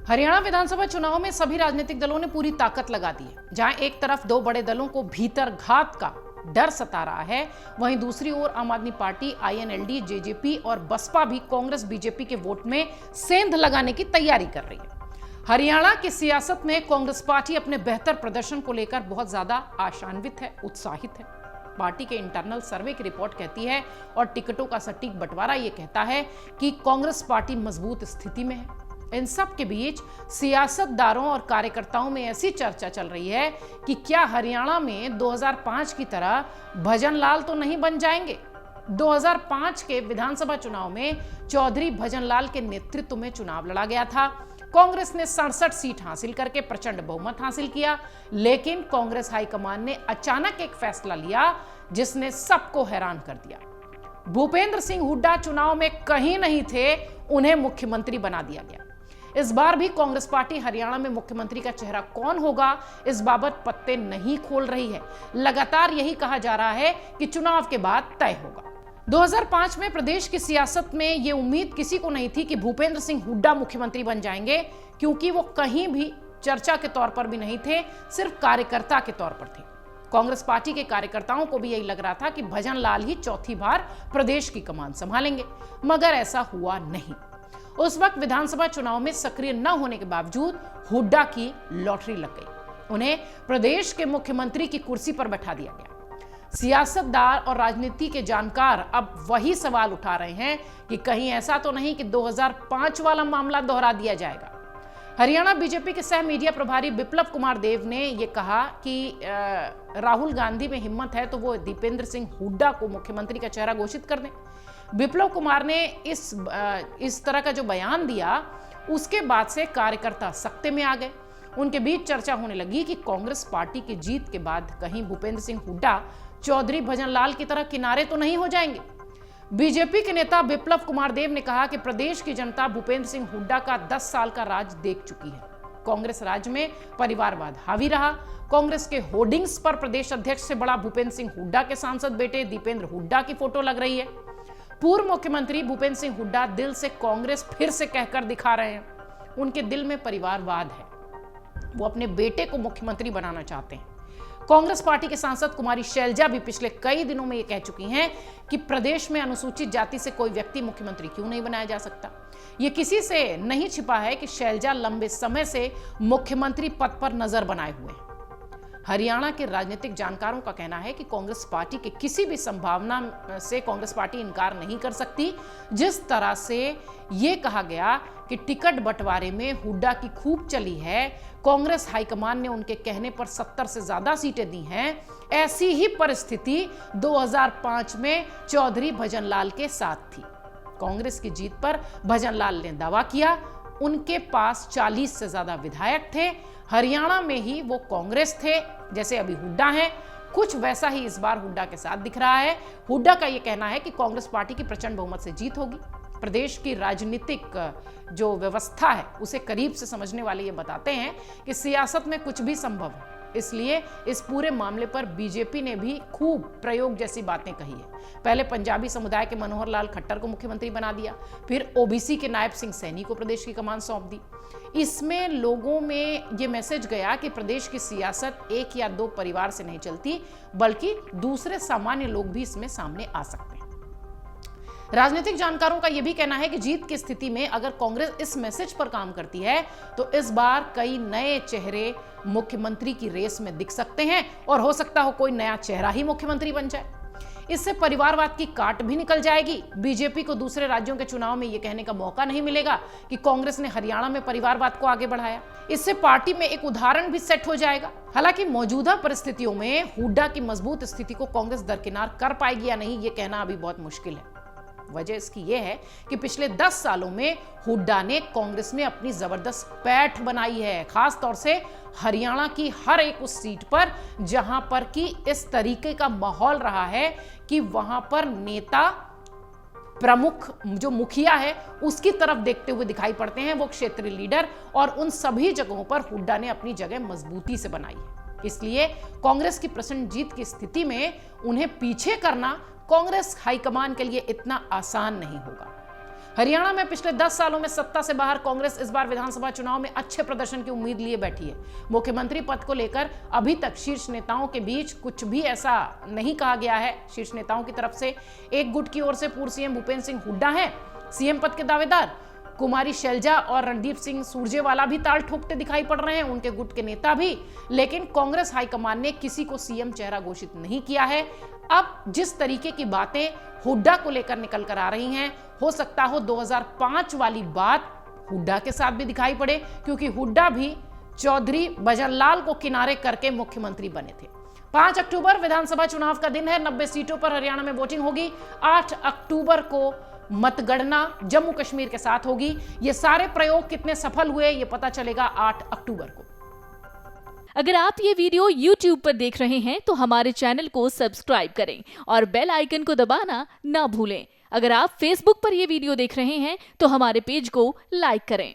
हरियाणा विधानसभा चुनाव में सभी राजनीतिक दलों ने पूरी ताकत लगा दी है। जहां एक तरफ दो बड़े दलों को भीतर घात का डर सता रहा है, वहीं दूसरी ओर आम आदमी पार्टी, आईएनएलडी, जेजेपी और बसपा भी कांग्रेस बीजेपी के वोट में सेंध लगाने की तैयारी कर रही है। हरियाणा की सियासत में कांग्रेस पार्टी अपने बेहतर प्रदर्शन को लेकर बहुत ज्यादा आशान्वित है, उत्साहित है। पार्टी के इंटरनल सर्वे की रिपोर्ट कहती है और टिकटों का सटीक बंटवारा यह कहता है कि कांग्रेस पार्टी मजबूत स्थिति में है। इन सब के बीच सियासतदारों और कार्यकर्ताओं में ऐसी चर्चा चल रही है कि क्या हरियाणा में 2005 की तरह भजन लाल तो नहीं बन जाएंगे। 2005 के विधानसभा चुनाव में चौधरी भजन लाल के नेतृत्व में चुनाव लड़ा गया था। कांग्रेस ने 67 सीट हासिल करके प्रचंड बहुमत हासिल किया, लेकिन कांग्रेस हाईकमान ने अचानक एक फैसला लिया जिसने सबको हैरान कर दिया। भूपेंद्र सिंह हुड्डा चुनाव में कहीं नहीं थे, उन्हें मुख्यमंत्री बना दिया गया। इस बार भी कांग्रेस पार्टी हरियाणा में मुख्यमंत्री का चेहरा कौन होगा, इस बाबत पत्ते नहीं खोल रही है। लगातार यही कहा जा रहा है कि चुनाव के बाद तय होगा। 2005 में प्रदेश की सियासत में यह उम्मीद किसी को नहीं थी कि भूपेंद्र सिंह हुड्डा मुख्यमंत्री बन जाएंगे, क्योंकि वो कहीं भी चर्चा के तौर पर भी नहीं थे, सिर्फ कार्यकर्ता के तौर पर थे। कांग्रेस पार्टी के कार्यकर्ताओं को भी यही लग रहा था कि भजन लाल ही चौथी बार प्रदेश की कमान संभालेंगे, मगर ऐसा हुआ नहीं। उस वक्त विधानसभा चुनाव में सक्रिय न होने के बावजूद हुड्डा की लॉटरी लग गई। उन्हें प्रदेश के मुख्यमंत्री की कुर्सी पर बैठा दिया गया। सियासतदार और राजनीति के जानकार अब वही सवाल उठा रहे हैं कि कहीं ऐसा तो नहीं कि 2005 वाला मामला दोहरा दिया जाएगा। हरियाणा बीजेपी के सह मीडिया प्रभारी बिप्लब कुमार देव ने यह कहा कि राहुल गांधी में हिम्मत है तो वो दीपेंद्र सिंह हुड्डा को मुख्यमंत्री का चेहरा घोषित कर दें। बिप्लब कुमार ने इस तरह का जो बयान दिया, उसके बाद से कार्यकर्ता सख्ते में आ गए। उनके बीच चर्चा होने लगी कि कांग्रेस पार्टी की जीत के बाद कहीं भूपेंद्र सिंह हुड्डा चौधरी भजन लाल की तरह किनारे तो नहीं हो जाएंगे। बीजेपी के नेता बिप्लब कुमार देव ने कहा कि प्रदेश की जनता भूपेंद्र सिंह हुड्डा का 10 साल का राज देख चुकी है। कांग्रेस राज्य में परिवारवाद हावी रहा। कांग्रेस के होर्डिंग्स पर प्रदेश अध्यक्ष से बड़ा भूपेंद्र सिंह हुड्डा के सांसद बेटे दीपेंद्र हुड्डा की फोटो लग रही है। पूर्व मुख्यमंत्री भूपेंद्र सिंह हुड्डा दिल से कांग्रेस फिर से कहकर दिखा रहे हैं। उनके दिल में परिवारवाद है, वो अपने बेटे को मुख्यमंत्री बनाना चाहते हैं। कांग्रेस पार्टी के सांसद कुमारी शैलजा भी पिछले कई दिनों में ये कह चुकी हैं कि प्रदेश में अनुसूचित जाति से कोई व्यक्ति मुख्यमंत्री क्यों नहीं बनाया जा सकता। ये किसी से नहीं छिपा है कि शैलजा लंबे समय से मुख्यमंत्री पद पर नजर बनाए हुए हैं। हरियाणा के राजनीतिक जानकारों का कहना है कि कांग्रेस पार्टी के किसी भी संभावना से कांग्रेस पार्टी इनकार नहीं कर सकती। जिस तरह से ये कहा गया कि टिकट बंटवारे में हुड्डा की खूब चली है, कांग्रेस हाईकमान ने उनके कहने पर 70 से ज्यादा सीटें दी हैं, ऐसी ही परिस्थिति 2005 में चौधरी भजन लाल के साथ थी। कांग्रेस की जीत पर भजन लाल ने दावा किया, उनके पास 40 से ज्यादा विधायक थे। हरियाणा में ही वो कांग्रेस थे जैसे अभी हुड्डा हैं। कुछ वैसा ही इस बार हुड्डा के साथ दिख रहा है। हुड्डा का ये कहना है कि कांग्रेस पार्टी की प्रचंड बहुमत से जीत होगी। प्रदेश की राजनीतिक जो व्यवस्था है उसे करीब से समझने वाले ये बताते हैं कि सियासत में कुछ भी संभव है, इसलिए इस पूरे मामले पर बीजेपी ने भी खूब प्रयोग जैसी बातें कही है। पहले पंजाबी समुदाय के मनोहर लाल खट्टर को मुख्यमंत्री बना दिया, फिर ओबीसी के नायब सिंह सैनी को प्रदेश की कमान सौंप दी। इसमें लोगों में ये मैसेज गया कि प्रदेश की सियासत एक या दो परिवार से नहीं चलती, बल्कि दूसरे सामान्य लोग भी इसमें सामने आ सकते हैं। राजनीतिक जानकारों का यह भी कहना है कि जीत की स्थिति में अगर कांग्रेस इस मैसेज पर काम करती है तो इस बार कई नए चेहरे मुख्यमंत्री की रेस में दिख सकते हैं और हो सकता हो कोई नया चेहरा ही मुख्यमंत्री बन जाए। इससे परिवारवाद की काट भी निकल जाएगी। बीजेपी को दूसरे राज्यों के चुनाव में यह कहने का मौका नहीं मिलेगा कि कांग्रेस ने हरियाणा में परिवारवाद को आगे बढ़ाया। इससे पार्टी में एक उदाहरण भी सेट हो जाएगा। हालांकि मौजूदा परिस्थितियों में हुड्डा की मजबूत स्थिति को कांग्रेस दरकिनार कर पाएगी या नहीं, ये कहना अभी बहुत मुश्किल है। वजह इसकी यह है कि पिछले 10 सालों में हुड्डा ने कांग्रेस में अपनी जबरदस्त पैठ बनाई है, खास तौर से हरियाणा की हर एक उस सीट पर जहां पर कि इस तरीके का माहौल रहा है कि वहां पर नेता प्रमुख जो मुखिया है उसकी तरफ देखते हुए दिखाई पड़ते हैं, वो क्षेत्रीय लीडर, और उन सभी जगहों पर हुड्डा ने अपनी जगह मजबूती से बनाई है। इसलिए कांग्रेस की प्रचंड जीत की स्थिति में उन्हें पीछे करना कांग्रेस हाईकमान के लिए इतना आसान नहीं होगा। हरियाणा में पिछले 10 सालों में सत्ता से बाहर कांग्रेस इस बार विधानसभा चुनाव में अच्छे प्रदर्शन की उम्मीद लिए बैठी है। मुख्यमंत्री पद को लेकर अभी तक शीर्ष नेताओं के बीच कुछ भी ऐसा नहीं कहा गया है। शीर्ष नेताओं की तरफ से एक गुट की ओर से पूर्व सीएम भूपेंद्र सिंह हुड्डा हैं सीएम पद के दावेदार, कुमारी शैलजा और रणदीप सिंह सुरजेवाला भी ताल ठोकते दिखाई पड़ रहे हैं, उनके गुट के नेता भी। लेकिन कांग्रेस हाईकमान ने किसी को सीएम चेहरा घोषित नहीं किया है। अब जिस तरीके की बातें हुड्डा को लेकर निकल कर आ रही हैं, हो सकता हो 2005 वाली बात हुड्डा के साथ भी दिखाई पड़े, क्योंकि हुड्डा भी चौधरी भजनलाल को किनारे करके मुख्यमंत्री बने थे। 5 अक्टूबर विधानसभा चुनाव का दिन है। 90 सीटों पर हरियाणा में वोटिंग होगी। 8 अक्टूबर को मतगणना जम्मू कश्मीर के साथ होगी। ये सारे प्रयोग कितने सफल हुए ये पता चलेगा 8 अक्टूबर को। अगर आप ये वीडियो YouTube पर देख रहे हैं तो हमारे चैनल को सब्सक्राइब करें और बेल आइकन को दबाना ना भूलें। अगर आप Facebook पर ये वीडियो देख रहे हैं तो हमारे पेज को लाइक करें।